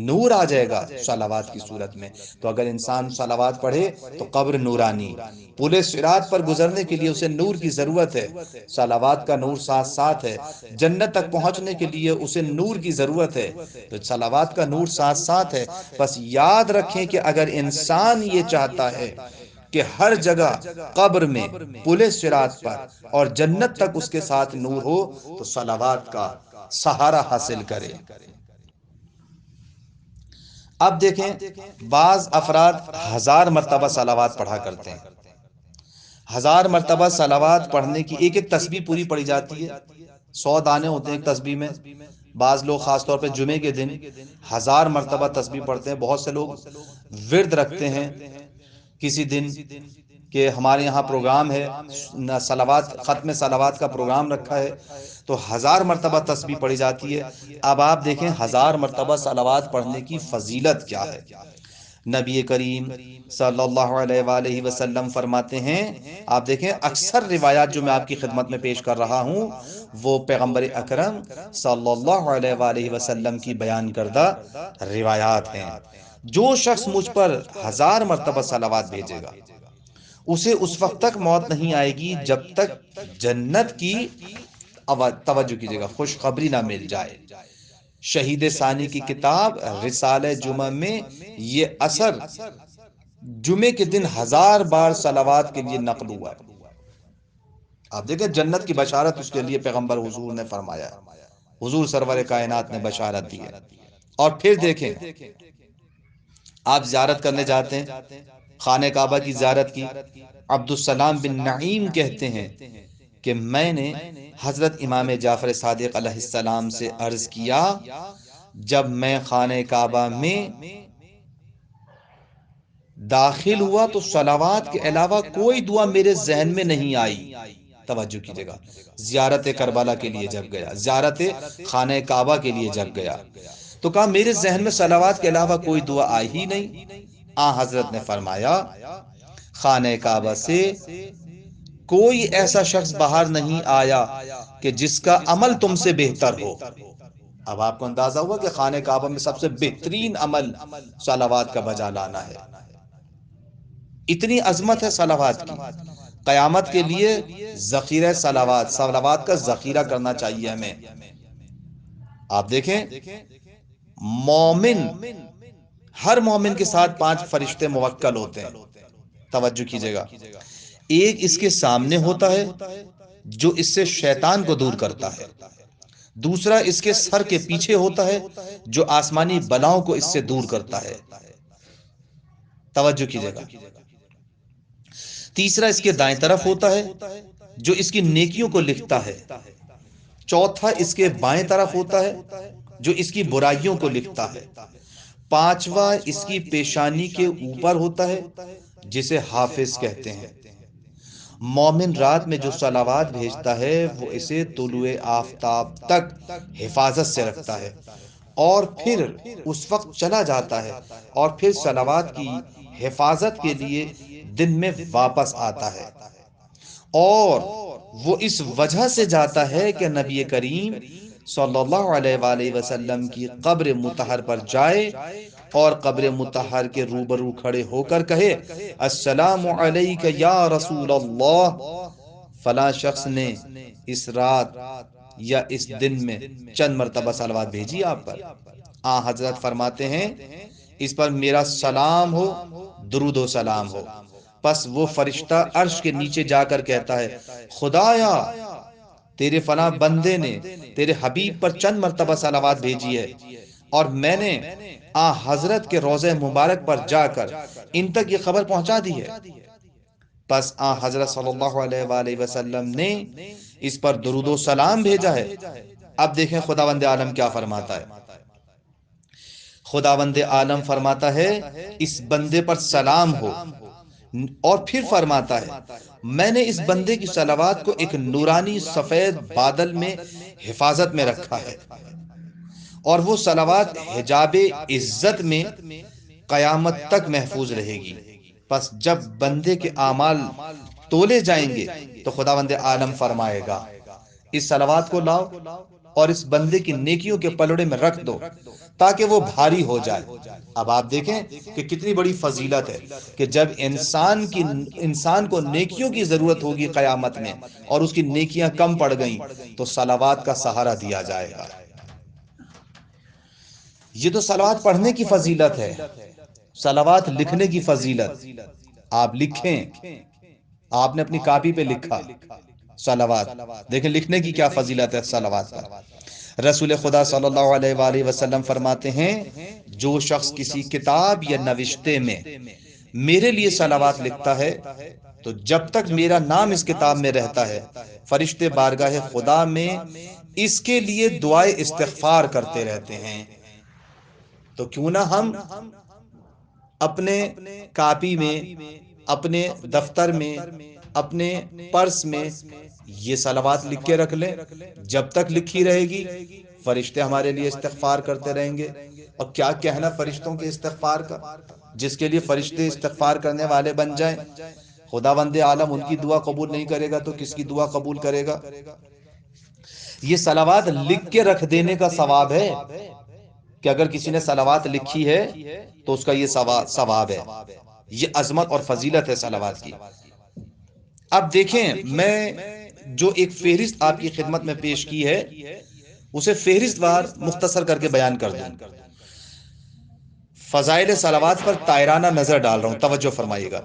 نور آ جائے گا صلوات کی صورت میں۔ تو اگر انسان صلوات پڑھے تو قبر نورانی، پل صراط پر گزرنے کے لیے اسے نور کی ضرورت ہے، صلوات کا نور ساتھ ساتھ ہے، جنت تک پہنچنے کے لیے اسے نور کی ضرورت ہے، تو صلوات کا نور ساتھ ساتھ ہے۔ بس یاد رکھیں کہ اگر انسان یہ چاہتا ہے کہ ہر جگہ، قبر میں، پل صراط پر اور جنت تک اس کے ساتھ نور ہو، تو صلوات کا سہارا حاصل کرے۔ اب دیکھیں، بعض افراد 1000 مرتبہ صلوات پڑھا کرتے ہیں۔ 1000 مرتبہ صلوات پڑھنے کی ایک ایک تسبیح پوری پڑھی جاتی ہے، 100 دانے ہوتے ہیں ایک تسبیح میں۔ بعض لوگ خاص طور پہ جمعے کے دن 1000 مرتبہ تسبیح پڑھتے ہیں۔ بہت سے لوگ ورد رکھتے ہیں کسی دن، کہ ہمارے یہاں پروگرام ہے صلوات، ختم صلوات کا پروگرام رکھا ہے، تو 1000 مرتبہ تسبیح پڑھی جاتی ہے۔ اب آپ دیکھیں 1000 مرتبہ صلوات پڑھنے کی فضیلت کیا ہے۔ نبی کریم صلی اللہ علیہ وآلہ وسلم فرماتے ہیں، آپ دیکھیں اکثر روایات جو میں آپ کی خدمت میں پیش کر رہا ہوں وہ پیغمبر اکرم صلی اللہ علیہ وآلہ وسلم کی بیان کردہ روایات ہیں۔ جو شخص مجھ پر 1000 مرتبہ صلوات بھیجے گا، اسے اس وقت تک موت نہیں آئے گی جب تک جنت کی، توجہ کیجئے گا، خوشخبری نہ مل جائے۔ شہید ثانی کی کتاب رسالہ جمعہ میں یہ اثر جمعے کے دن 1000 بار صلوات کے لیے نقل ہوا ہے۔ آپ دیکھیں جنت کی بشارت اس کے لیے پیغمبر حضور نے فرمایا ہے، حضور سرور کائنات نے بشارت دی ہے۔ اور پھر دیکھیں، آپ زیارت کرنے جاتے ہیں، خانہ کعبہ کی زیارت کی۔ عبدالسلام بن نعیم کہتے ہیں کہ میں نے حضرت امام جعفر صادق علیہ السلام سے عرض کیا، جب میں خانہ کعبہ میں داخل ہوا تو صلوات کے علاوہ کوئی دعا میرے ذہن میں نہیں آئی۔ توجہ کیجئے گا، زیارت کربلا کے لیے جب گیا، زیارت خانہ کعبہ کے لیے جب گیا، تو کہا میرے ذہن میں صلوات کے علاوہ کوئی دعا آئی ہی نہیں۔ حضرت نے فرمایا، خانہ کعبہ سے کوئی ایسا شخص باہر نہیں آیا کہ جس کا عمل تم سے بہتر ہو۔ اب آپ کو اندازہ ہوا کہ خانہ کعبہ میں سب سے بہترین عمل صلوات کا بجا لانا ہے۔ اتنی عظمت ہے صلوات کی، قیامت کے لیے ذخیرہ صلوات کا ذخیرہ کرنا چاہیے ہمیں۔ آپ دیکھیں، مومن، ہر مومن کے ساتھ 5 فرشتے موکل ہوتے ہیں۔ توجہ کیجئے گا، ایک اس کے سامنے ہوتا ہے جو اس سے شیطان کو دور کرتا ہے، دوسرا اس کے سر کے پیچھے ہوتا ہے جو آسمانی بلاؤں کو اس سے دور کرتا ہے۔ توجہ کیجئے گا، تیسرا اس کے دائیں طرف ہوتا ہے جو اس کی نیکیوں کو لکھتا ہے، چوتھا اس کے بائیں طرف ہوتا ہے جو اس کی برائیوں کو لکھتا ہے، پانچواں اس کی پیشانی کے اوپر ہوتا ہے جسے حافظ کہتے ہیں۔ مومن رات میں جو صلوات بھیجتا ہے وہ اسے طلوع آفتاب تک حفاظت سے رکھتا ہے، اور پھر اس وقت چلا جاتا ہے، اور پھر صلوات کی حفاظت کے لیے دن میں واپس آتا ہے۔ اور وہ اس وجہ سے جاتا ہے کہ نبی کریم صلی اللہ علیہ وآلہ وسلم کی قبر مطہر پر جائے اور قبر مطہر کے روبرو کھڑے ہو کر کہے، السلام علیک یا رسول اللہ، فلاں شخص نے اس رات یا اس دن میں چند مرتبہ صلوات بھیجی آپ پر۔ حضرت فرماتے ہیں، اس پر میرا سلام ہو، درود و سلام ہو۔ پس وہ فرشتہ عرش کے نیچے جا کر کہتا ہے، خدایا تیرے فلاں بندے نے تیرے حبیب پر چند مرتبہ صلوات بھیجی ہے، اور میں نے حضرت کے روضہ مبارک پر جا کر ان تک یہ خبر پہنچا دی ہے۔ پس حضرت صلی اللہ علیہ وآلہ وسلم نے اس پر درود و سلام بھیجا ہے۔ اب دیکھیں خداوند عالم کیا فرماتا ہے، خداوند عالم فرماتا ہے اس بندے پر سلام ہو، اور پھر فرماتا ہے میں نے اس بندے کی صلوات کو ایک نورانی سفید بادل میں حفاظت میں رکھا ہے، اور وہ صلوات حجاب عزت میں قیامت تک محفوظ رہے گی۔ پس جب بندے کے اعمال تولے جائیں گے تو خداوند عالم فرمائے گا اس صلوات کو لاؤ اور اس بندے کی نیکیوں کے پلڑے میں رکھ دو تاکہ وہ بھاری ہو جائے۔ اب آپ دیکھیں کہ کتنی بڑی فضیلت ہے کہ جب انسان کو نیکیوں کی ضرورت ہوگی قیامت میں اور اس کی نیکیاں کم پڑ گئیں تو صلوات کا سہارا دیا جائے گا۔ یہ تو صلوات پڑھنے کی فضیلت ہے، صلوات لکھنے کی فضیلت۔ آپ لکھیں، آپ نے اپنی کاپی پہ لکھا صلوات، دیکھیں لکھنے کی کیا فضیلت ہے صلوات پر۔ رسول خدا صلی اللہ علیہ وآلہ وسلم فرماتے ہیں جو شخص کسی کتاب یا نوشتے میں میرے لیے صلوات لکھتا ہے تو جب تک میرا نام اس کتاب میں رہتا ہے فرشتے بارگاہ خدا میں اس کے لیے دعائے استغفار کرتے رہتے ہیں۔ تو کیوں نہ ہم اپنے کاپی میں، اپنے دفتر میں، اپنے پرس میں یہ صلوات لکھ کے رکھ لیں، جب تک لکھی رہے گی فرشتے ہمارے لیے استغفار کرتے رہیں گے۔ اور کیا کہنا فرشتوں کے استغفار کا، جس کے لیے فرشتے استغفار کرنے والے بن جائیں، خداوند عالم ان کی دعا قبول نہیں کرے گا تو کس کی دعا قبول کرے گا؟ یہ صلوات لکھ کے رکھ دینے کا ثواب ہے کہ اگر کسی نے صلوات لکھی ہے تو اس کا یہ ثواب ہے، یہ عظمت اور فضیلت ہے صلوات کی۔ اب دیکھیں میں جو ایک فہرست آپ کی خدمت میں پیش کی ہے اسے فہرست وار مختصر کر کے بیان کر دوں۔ فضائل صلوات پر طائرانہ نظر ڈال رہا ہوں، توجہ فرمائیے گا۔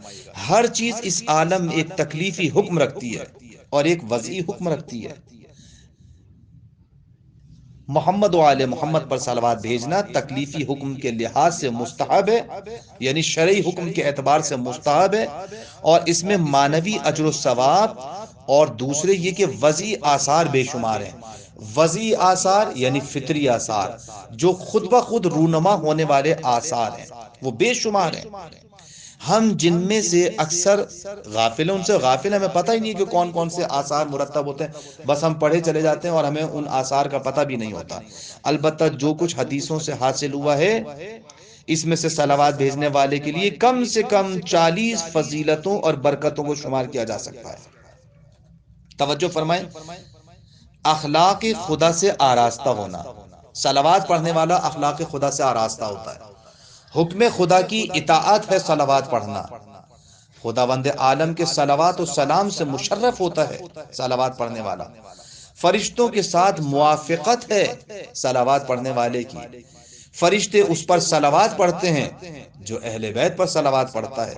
ہر چیز اس عالم میں ایک تکلیفی حکم رکھتی ہے اور ایک وضعی حکم رکھتی ہے۔ محمد و آل محمد پر صلوات بھیجنا تکلیفی حکم کے لحاظ سے مستحب ہے، یعنی شرعی حکم کے اعتبار سے مستحب ہے، اور اس میں معنوی اجر و ثواب، اور دوسرے یہ کہ وضعی آثار بے شمار ہیں۔ وضعی آثار یعنی فطری آثار جو خود بخود رونما ہونے والے آثار ہیں، وہ بے شمار ہیں۔ ہم جن میں سے اکثر غافل ہیں، ان سے غافل ہیں، ہمیں پتہ ہی نہیں کہ کون کون سے آثار مرتب ہوتے ہیں، بس ہم پڑھے چلے جاتے ہیں اور ہمیں ان آثار کا پتہ بھی نہیں ہوتا۔ البتہ جو کچھ حدیثوں سے حاصل ہوا ہے اس میں سے صلوات بھیجنے والے کے لیے کم سے کم 40 فضیلتوں اور برکتوں کو شمار کیا جا سکتا ہے۔ توجہ فرمائیں، اخلاق خدا سے آراستہ ہونا، صلوات پڑھنے والا اخلاق خدا سے آراستہ ہوتا ہے۔ حکم خدا کی اطاعت ہے صلوات پڑھنا، خداوند عالم کے صلوات و سلام سے مشرف ہوتا ہے صلوات پڑھنے والا۔ فرشتوں کے ساتھ موافقت ہے صلوات پڑھنے والے کی، فرشتے اس پر صلوات پڑھتے ہیں جو اہل بیت پر صلوات پڑھتا ہے۔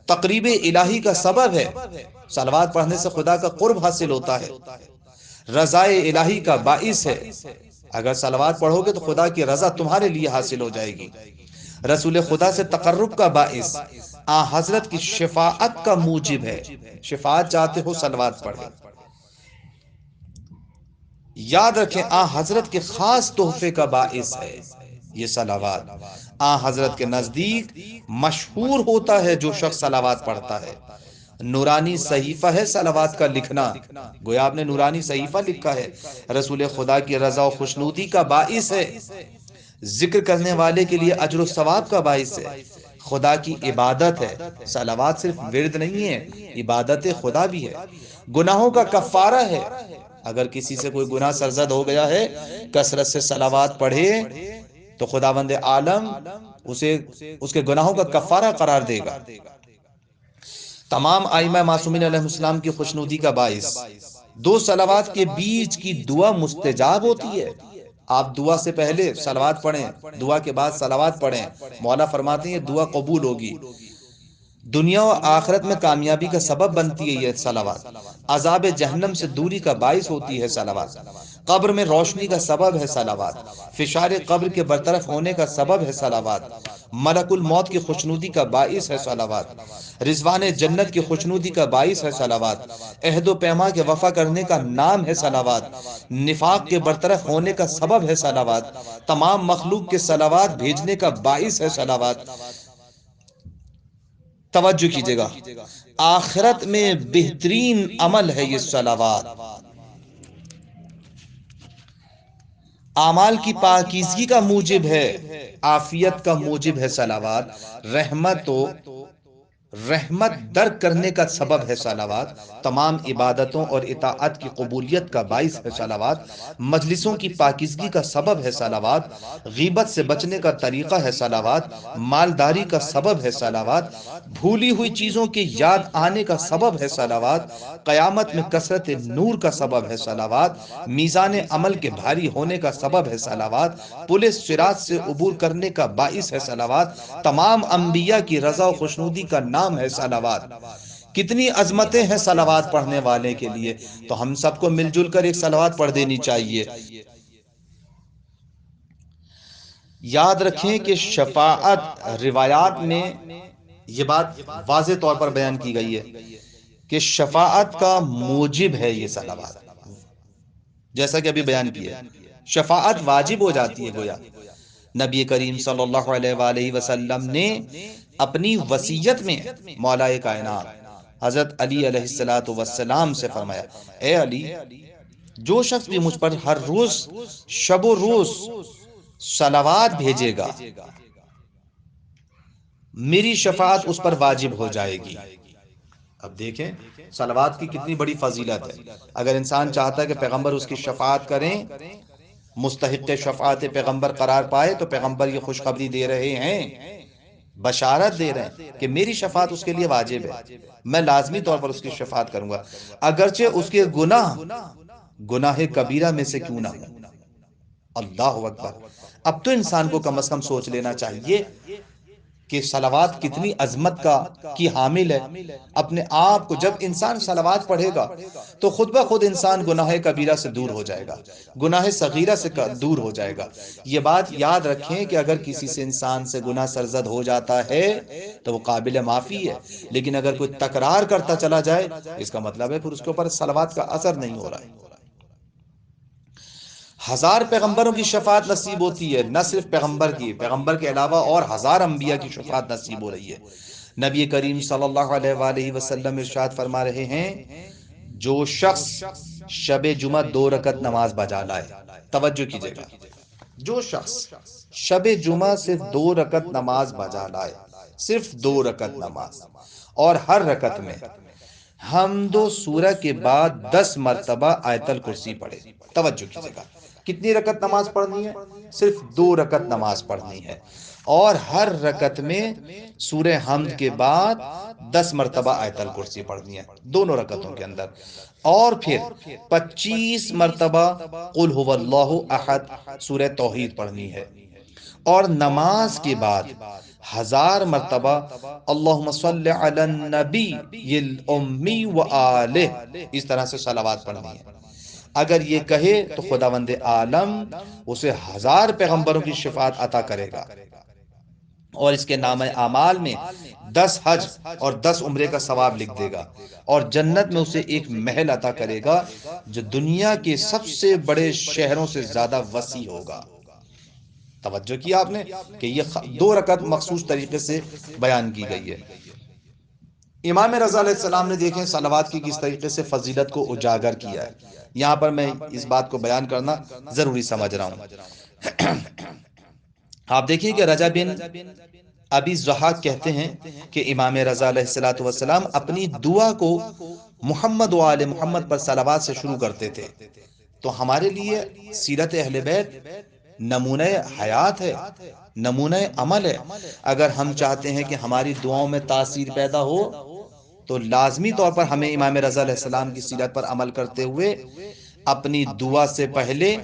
تقریب الہی کا سبب ہے، صلوات پڑھنے سے خدا کا قرب حاصل ہوتا ہے۔ رضائے الہی کا باعث ہے، اگر صلوات پڑھو گے تو خدا کی رضا تمہارے لیے حاصل ہو جائے گی۔ رسول خدا سے تقرب کا باعث، حضرت کی شفاعت کا موجب ہے، شفاعت چاہتے ہو صلوات پڑھیں۔ یاد رکھیں حضرت کے خاص تحفے کا باعث ہے یہ صلوات۔ حضرت کے نزدیک مشہور ہوتا ہے جو شخص صلوات پڑھتا ہے۔ نورانی صحیفہ ہے صلوات کا لکھنا، گویا آپ نے نورانی صحیفہ لکھا ہے۔ رسول خدا کی رضا و خوشنودی کا باعث ہے، ذکر کرنے والے کے لیے اجر و ثواب کا باعث ہے، خدا کی عبادت ہے۔ صلوات صرف ورد نہیں ہے، عبادت خدا بھی ہے، گناہوں کا کفارہ ہے۔ اگر کسی سے کوئی گناہ سرزد ہو گیا ہے، کثرت سے صلوات پڑھے تو خداوند عالم اسے اس کے گناہوں کا کفارہ قرار دے گا۔ تمام ائمہ معصومین علیہ السلام کی خوشنودی کا باعث، دو صلوات کے بیچ کی دعا مستجاب ہوتی ہے۔ آپ دعا سے پہلے صلوات پڑھیں، دعا کے بعد صلوات پڑھیں، مولا فرماتے ہیں یہ دعا قبول ہوگی۔ دنیا و آخرت میں کامیابی کا سبب بنتی ہے یہ صلوات، عذاب جہنم سے دوری کا باعث ہوتی ہے صلوات، قبر میں روشنی کا سبب ہے صلوات، فشار قبر کے برطرف ہونے کا سبب ہے صلوات، ملک الموت کی خوشنودی کا باعث ہے صلوات، رضوان جنت کی خوشنودی کا باعث ہے صلوات، عہد و پیما کے وفا کرنے کا نام ہے صلوات، نفاق کے برطرف ہونے کا سبب ہے صلوات، تمام مخلوق کے صلوات بھیجنے کا باعث ہے صلوات۔ توجہ کیجئے گا، آخرت میں بہترین عمل ہے یہ صلوات، اعمال کی پاکیزگی کا موجب ہے، عافیت کا موجب ہے صلوات، رحمت درک کرنے کا سبب ہے صلوات، تمام عبادتوں اور اطاعت کی قبولیت کا باعث ہے صلوات، مجلسوں کی پاکیزگی کا سبب ہے صلوات، غیبت سے بچنے کا طریقہ ہے صلوات، مالداری کا سبب ہے صلوات، بھولی ہوئی چیزوں کے یاد آنے کا سبب ہے صلوات، قیامت میں کثرت نور کا سبب ہے صلوات، میزان عمل کے بھاری ہونے کا سبب ہے صلوات، پولیس صراط سے عبور کرنے کا باعث ہے صلوات، تمام انبیاء کی رضا و خوشنودی کا نام ہے صلوات۔ کتنی عظمتیں ہیں صلوات پڑھنے والے کے لیے، تو ہم سب کو مل جل کر ایک صلوات پڑھ دینی چاہیے۔ یاد رکھیں کہ شفاعت، روایات میں یہ بات واضح طور پر بیان کی گئی ہے کہ شفاعت کا موجب ہے یہ صلوات، جیسا کہ ابھی بیان کیا، شفاعت واجب ہو جاتی ہے گویا۔ نبی کریم صلی اللہ علیہ وآلہ وسلم نے اپنی وصیت میں مولا کائنات حضرت علی علیہ السلام سے فرمایا، اے علی، جو شخص بھی مجھ پر ہر روز شب و روز صلوات بھیجے گا، میری شفاعت اس پر واجب ہو جائے گی۔ اب دیکھیں صلوات کی کتنی بڑی فضیلت ہے۔ اگر انسان چاہتا ہے کہ پیغمبر اس کی شفاعت کریں، مستحق شفاعت پیغمبر قرار پائے، تو پیغمبر یہ خوشخبری دے رہے ہیں، بشارت دے رہے ہیں کہ میری شفاعت اس کے لیے واجب ہے، میں لازمی طور پر اس کی شفاعت کروں گا، اگرچہ اس کے گناہ کبیرہ میں سے کیوں نہ ہوں۔ اللہ اکبر۔ اب تو انسان کو کم از کم سوچ لینا چاہیے کہ صلوات کتنی عظمت کی حامل ہے۔ اپنے آپ کو جب انسان صلوات پڑھے گا تو خود بخود انسان گناہ کبیرہ سے دور ہو جائے گا، گناہ صغیرہ سے دور ہو جائے گا۔ یہ بات یاد رکھیں کہ اگر کسی سے انسان سے گناہ سرزد ہو جاتا ہے تو وہ قابل معافی ہے، لیکن اگر کوئی تکرار کرتا چلا جائے، اس کا مطلب ہے پھر اس کے اوپر صلوات کا اثر نہیں ہو رہا ہے۔ ہزار پیغمبروں کی شفاعت نصیب ہوتی ہے، نہ صرف پیغمبر کی، پیغمبر کے علاوہ اور ہزار انبیاء کی شفاعت نصیب ہو رہی ہے۔ نبی کریم صلی اللہ علیہ وآلہ وسلم ارشاد فرما رہے ہیں، جو شخص شب جمعہ 2 رکعت نماز بجا لائے، توجہ کیجئے گا، جو شخص شب جمعہ صرف 2 رکعت نماز بجا لائے، صرف 2 رکعت نماز، اور ہر رکعت میں حمد و سورہ کے بعد 10 مرتبہ آیت الکرسی پڑھے۔ توجہ کیجئے گا، کتنی رکعت نماز پڑھنی ہے؟ صرف 2 رکعت نماز پڑھنی ہے، اور ہر رکعت میں سورہ حمد کے بعد 10 مرتبہ آیت الکرسی پڑھنی ہے، دونوں رکعتوں کے اندر، اور پھر 25 مرتبہ قل هو اللہ احد سورہ توحید پڑھنی ہے، اور نماز کے بعد 1000 مرتبہ اللہم صلی علی النبی الامی وآلہ، اس طرح سے صلوات پڑھنی ہے۔ اگر یہ کہے تو خداوند عالم اسے 1000 پیغمبروں کی شفاعت عطا کرے گا، اور اس کے نام اعمال میں 10 حج اور 10 عمرے کا ثواب لکھ دے گا، اور جنت میں اسے ایک محل عطا کرے گا جو دنیا کے سب سے بڑے شہروں سے زیادہ وسیع ہوگا۔ توجہ کیا آپ نے کہ یہ 2 رکعت مخصوص طریقے سے بیان کی گئی ہے۔ امام رضا علیہ السلام نے دیکھیں صلوات کی کس طریقے سے فضیلت کو اجاگر کیا ہے۔ یہاں پر میں اس بات کو بیان کرنا ضروری سمجھ رہا ہوں۔ آپ دیکھیں کہ رجا بن ابی ضحاک کہتے ہیں کہ امام رضا علیہ السلام اپنی دعا کو محمد و آل محمد پر صلوات سے شروع کرتے تھے۔ تو ہمارے لیے سیرت اہل بیت نمونہ حیات ہے، نمونہ عمل ہے۔ اگر ہم چاہتے ہیں کہ ہماری دعاؤں میں تاثیر پیدا ہو تو لازمی طور پر ہمیں امام رضا علیہ السلام کی سیرت پر عمل کرتے ہوئے اپنی دعا سے پہلے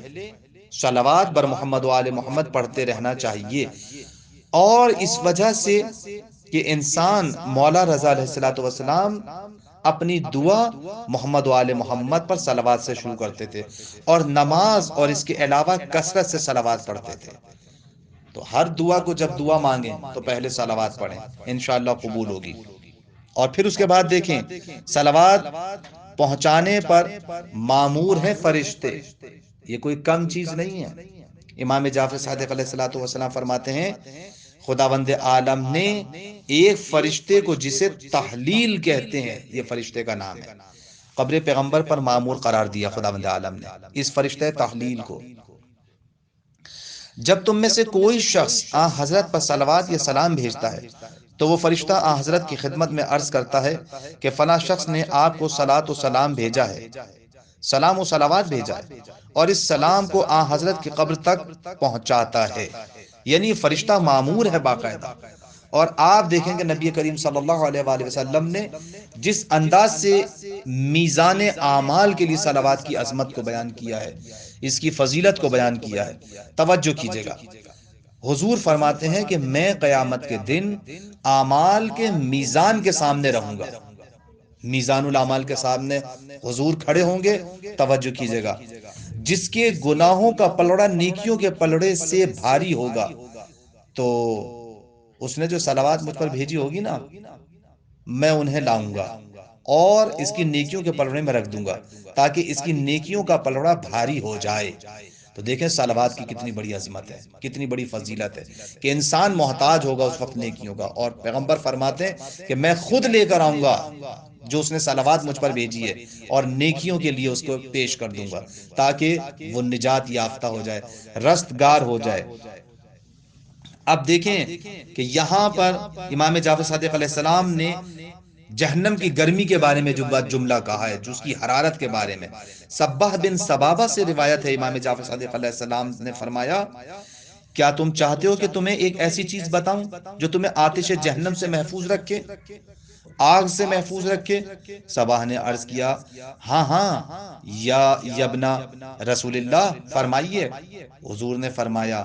صلوات بر محمد و آل محمد پڑھتے رہنا چاہیے۔ اور اس وجہ سے کہ انسان مولا رضا علیہ الصلوۃ والسلام اپنی دعا محمد و آل محمد پر صلوات سے شروع کرتے تھے، اور نماز اور اس کے علاوہ کثرت سے صلوات پڑھتے تھے۔ تو ہر دعا کو جب دعا مانگیں تو پہلے صلوات پڑھیں، انشاءاللہ قبول ہوگی۔ اور پھر اس کے بعد دیکھیں، صلوات پہنچانے پر مامور ہیں فرشتے، یہ کوئی کم چیز نہیں ہے۔ امام جعفر صادق علیہ الصلوۃ والسلام فرماتے ہیں خداوند عالم نے ایک فرشتے کو، جسے تحلیل کہتے ہیں، یہ فرشتے کا نام ہے، قبر پیغمبر پر مامور قرار دیا خداوند عالم نے اس فرشتے تحلیل کو۔ جب تم میں سے کوئی شخص آن حضرت پر صلوات یا سلام بھیجتا ہے تو وہ فرشتہ آن حضرت کی خدمت میں عرض کرتا ہے کہ فلاں شخص نے آپ کو صلوات و سلام بھیجا ہے، سلام و صلوات بھیجا ہے، اور اس سلام کو آن حضرت کی قبر تک پہنچاتا ہے۔ یعنی فرشتہ مامور ہے باقاعدہ۔ اور آپ دیکھیں کہ نبی کریم صلی اللہ علیہ وآلہ وسلم نے جس انداز سے میزان اعمال کے لیے صلوات کی عظمت کو بیان کیا ہے، اس کی فضیلت کو بیان کیا ہے، توجہ کیجئے گا۔ حضور فرماتے ہیں کہ میں قیامت کے دن اعمال کے میزان کے سامنے رہوں گا، میزان الاعمال کے سامنے حضور کھڑے ہوں گے، توجہ کیجئے گا۔ جس کے گناہوں کا پلڑا نیکیوں کے پلڑے سے بھاری ہوگا، تو اس نے جو صلوات مجھ پر بھیجی ہوگی نا، میں انہیں لاؤں گا اور اس کی نیکیوں کے پلڑے میں رکھ دوں گا، تاکہ اس کی نیکیوں کا پلڑا بھاری ہو جائے۔ تو دیکھیں صلوات کی کتنی بڑی عظمت ہے، کتنی بڑی فضیلت ہے، کہ انسان محتاج ہوگا اس وقت نیکیوں کا، اور پیغمبر فرماتے ہیں کہ میں خود لے کر آؤں گا جو اس نے صلوات مجھ پر بھیجی ہے، اور نیکیوں کے لیے اس کو پیش کر دوں گا، تاکہ وہ نجات یافتہ ہو جائے، رستگار ہو جائے۔ اب دیکھیں کہ یہاں پر امام جعفر صادق علیہ السلام نے جہنم کی گرمی کے بارے میں جو جملہ کہا ہے، جو اس کی حرارت کے بارے میں، سبح بن سبابہ سے روایت ہے، امام جعفر صادق علیہ السلام نے فرمایا کیا تم چاہتے ہو کہ تمہیں ایک ایسی چیز بتاؤں جو تمہیں آتش جہنم سے محفوظ رکھے، آگ سے محفوظ رکھے؟ سباہ نے عرض کیا ہاں ہاں یا ابن رسول اللہ، فرمائیے۔ حضور نے فرمایا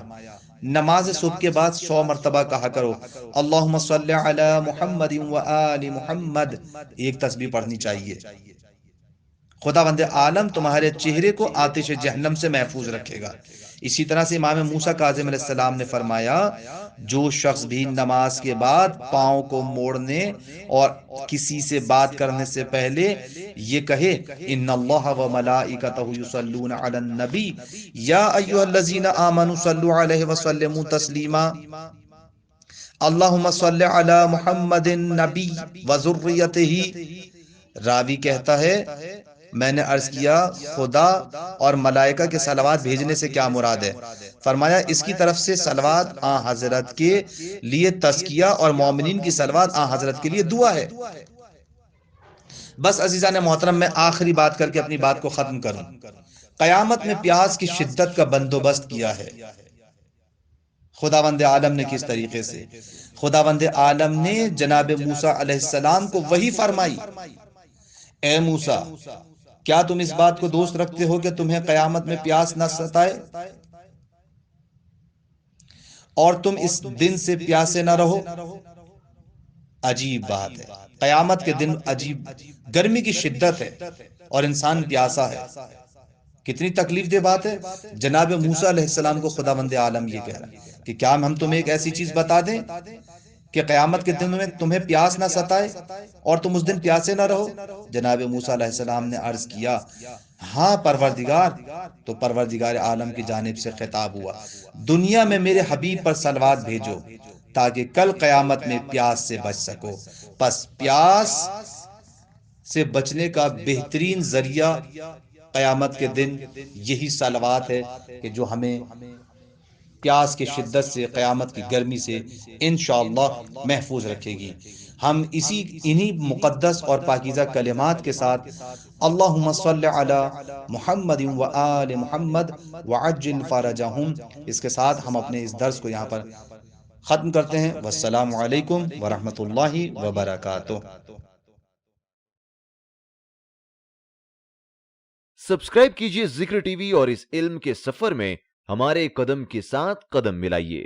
نماز صبح کے بعد 100 مرتبہ کہا کرو اللہم صلی علی محمد و آل محمد، ایک تسبیح پڑھنی چاہیے۔ خداوند عالم تمہارے چہرے کو آتش جہنم سے محفوظ رکھے گا۔ اسی طرح سے امام موسیٰ کاظم علیہ السلام نے فرمایا جو شخص بھی نماز کے بعد پاؤں کو موڑنے اور کسی سے بات کرنے سے پہلے یہ کہے ان اللہ و ملائکتہ یصلون علی النبی یا ایھا الذین آمنوا صلوا علیہ وسلموا تسلیما اللہم صلی علی محمد النبی وذریتہ۔ راوی کہتا ہے میں نے عرض کیا خدا اور ملائکہ کے صلوات بھیجنے سے کیا مراد ہے؟ فرمایا اس کی طرف سے صلوات آن حضرت کے لیے تزکیہ اور مومنین کی صلوات آن حضرت کے لیے دعا ہے۔ بس عزیزان محترم، میں آخری بات کر کے اپنی بات کو ختم کروں۔ قیامت میں پیاس کی شدت کا بندوبست کیا ہے خداوند عالم نے کس طریقے سے؟ خداوند عالم نے جناب موسیٰ علیہ السلام کو وحی فرمائی، اے موسیٰ کیا تم اس بات کو دوست رکھتے ہو کہ تمہیں قیامت میں پیاس نہ ستائے اور تم اس دن سے پیاسے نہ رہو؟ عجیب بات ہے، قیامت کے دن عجیب گرمی کی شدت ہے اور انسان پیاسا ہے، کتنی تکلیف دہ بات ہے۔ جناب موسیٰ علیہ السلام کو خداوند عالم یہ کہہ رہا ہے کہ کیا ہم تمہیں ایک ایسی چیز بتا دیں کہ قیامت کے دن میں تمہیں پیاس نہ ستائے اور تم اس دن پیاسے نہ رہو؟ جناب موسیٰ علیہ السلام نے عرض کیا ہاں پروردگار۔ تو پروردگار عالم کی جانب سے خطاب ہوا دنیا میں میرے حبیب پر صلوات بھیجو تاکہ کل قیامت میں پیاس سے بچ سکو۔ پس پیاس سے بچنے کا بہترین ذریعہ قیامت کے دن یہی صلوات ہے کہ جو ہمیں پیاس کی شدت سے، قیامت کی گرمی سے انشاءاللہ محفوظ رکھے گی۔ ہم انہی مقدس اور پاکیزہ کلمات کے ساتھ اللہم صلی علی محمد و آل محمد وعجل فرجہم، اس کے ساتھ ہم اپنے اس درس کو یہاں پر ختم کرتے ہیں۔ والسلام علیکم ورحمۃ اللہ وبرکاتہ۔ سبسکرائب کیجئے ذکر ٹی وی اور اس علم کے سفر میں ہمارے قدم کے ساتھ قدم ملائیے۔